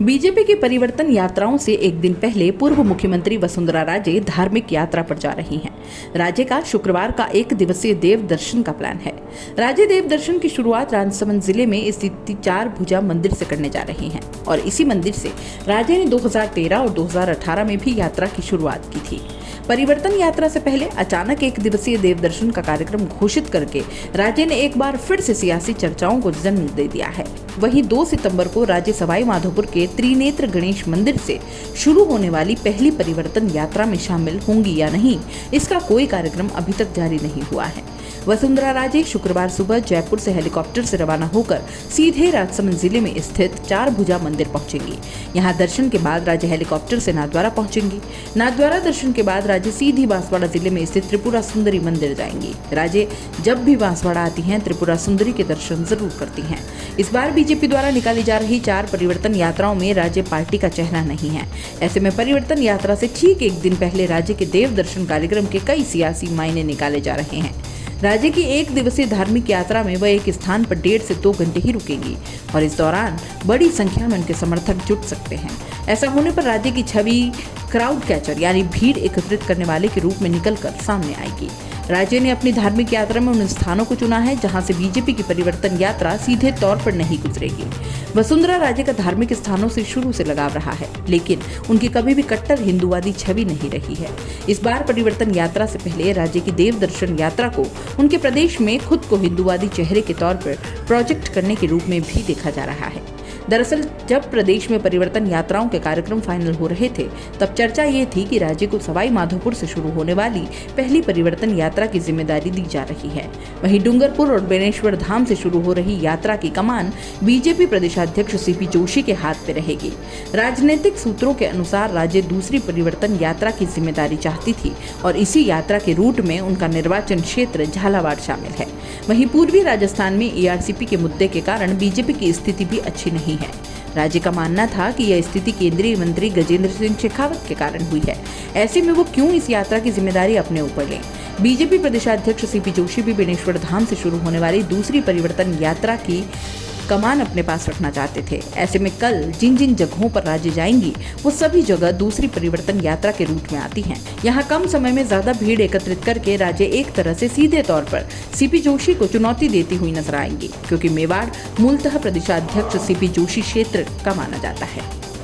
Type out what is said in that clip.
BJP की परिवर्तन यात्राओं से एक दिन पहले पूर्व मुख्यमंत्री वसुंधरा राजे धार्मिक यात्रा पर जा रही हैं। राज्य का शुक्रवार का एक दिवसीय देव दर्शन का प्लान है। राज्य देव दर्शन की शुरुआत राजसमंद जिले में स्थित 4 भुजा मंदिर से करने जा रही हैं और इसी मंदिर से राज्य ने 2013 और 2018 में भी यात्रा की शुरुआत की थी। परिवर्तन यात्रा से पहले अचानक एक दिवसीय देव दर्शन का कार्यक्रम घोषित करके राज्य ने एक बार फिर से सियासी चर्चाओं को जन्म दे दिया है। वहीं 2 सितंबर को राज्य सवाई माधोपुर के त्रिनेत्र गणेश मंदिर से शुरू होने वाली पहली परिवर्तन यात्रा में शामिल होंगी या नहीं, इसका कोई कार्यक्रम अभी तक जारी नहीं हुआ है। वसुंधरा राजे शुक्रवार सुबह जयपुर से हेलीकॉप्टर से रवाना होकर सीधे राजसमंद जिले में स्थित 4 भुजा मंदिर पहुंचेंगी। यहां दर्शन के बाद राज्य हेलीकॉप्टर से नाथद्वारा पहुंचेंगी। नाथद्वारा दर्शन के बाद राज्य सीधी बांसवाड़ा जिले में स्थित त्रिपुरा सुंदरी मंदिर जाएंगी। राज्य जब भी बांसवाड़ा आती हैं, त्रिपुरा सुंदरी के दर्शन जरूर करती हैं। इस बार बीजेपी द्वारा निकाली जा रही 4 परिवर्तन यात्राओं में राज्य पार्टी का चेहरा नहीं है। ऐसे में परिवर्तन यात्रा से ठीक एक दिन पहले राज्य के देव दर्शन कार्यक्रम के कई सियासी मायने निकाले जा रहे हैं। राज्य की एक दिवसीय धार्मिक यात्रा में वह एक स्थान पर 1.5 से 2 घंटे ही रुकेंगी और इस दौरान बड़ी संख्या में उनके समर्थक जुट सकते हैं। ऐसा होने पर राज्य की छवि क्राउड कैचर यानी भीड़ एकत्रित करने वाले के रूप में निकलकर सामने आएगी। राज्य ने अपनी धार्मिक यात्रा में उन स्थानों को चुना है जहां से बीजेपी की परिवर्तन यात्रा सीधे तौर पर नहीं गुजरेगी। वसुंधरा राजे का धार्मिक स्थानों से शुरू से लगाव रहा है, लेकिन उनकी कभी भी कट्टर हिंदूवादी छवि नहीं रही है। इस बार परिवर्तन यात्रा से पहले राज्य की देव दर्शन यात्रा को उनके प्रदेश में खुद को हिंदूवादी चेहरे के तौर पर प्रोजेक्ट करने के रूप में भी देखा जा रहा है। दरअसल जब प्रदेश में परिवर्तन यात्राओं के कार्यक्रम फाइनल हो रहे थे, तब चर्चा ये थी कि राज्य को सवाई माधोपुर से शुरू होने वाली पहली परिवर्तन यात्रा की जिम्मेदारी दी जा रही है। वहीं डूंगरपुर और बेनेश्वर धाम से शुरू हो रही यात्रा की कमान बीजेपी प्रदेशाध्यक्ष सीपी जोशी के हाथ में रहेगी। राजनीतिक सूत्रों के अनुसार राज्य दूसरी परिवर्तन यात्रा की जिम्मेदारी चाहती थी और इसी यात्रा के रूट में उनका निर्वाचन क्षेत्र झालावाड़ शामिल है। वहीं पूर्वी राजस्थान में एआरसीपी के मुद्दे के कारण बीजेपी की स्थिति भी अच्छी नहीं है। राज्य का मानना था कि यह स्थिति केंद्रीय मंत्री गजेंद्र सिंह शेखावत के कारण हुई है। ऐसे में वो क्यों इस यात्रा की जिम्मेदारी अपने ऊपर लें। बीजेपी प्रदेशाध्यक्ष सीपी जोशी भी बेनेश्वर धाम से शुरू होने वाली दूसरी परिवर्तन यात्रा की कमान अपने पास रखना चाहते थे। ऐसे में कल जिन जिन जगहों पर राज्य जाएंगी, वो सभी जगह दूसरी परिवर्तन यात्रा के रूट में आती हैं। यहाँ कम समय में ज्यादा भीड़ एकत्रित करके राज्य एक तरह से सीधे तौर पर सीपी जोशी को चुनौती देती हुई नजर आएंगी, क्योंकि मेवाड़ मूलतः प्रदेशाध्यक्ष सीपी जोशी क्षेत्र का माना जाता है।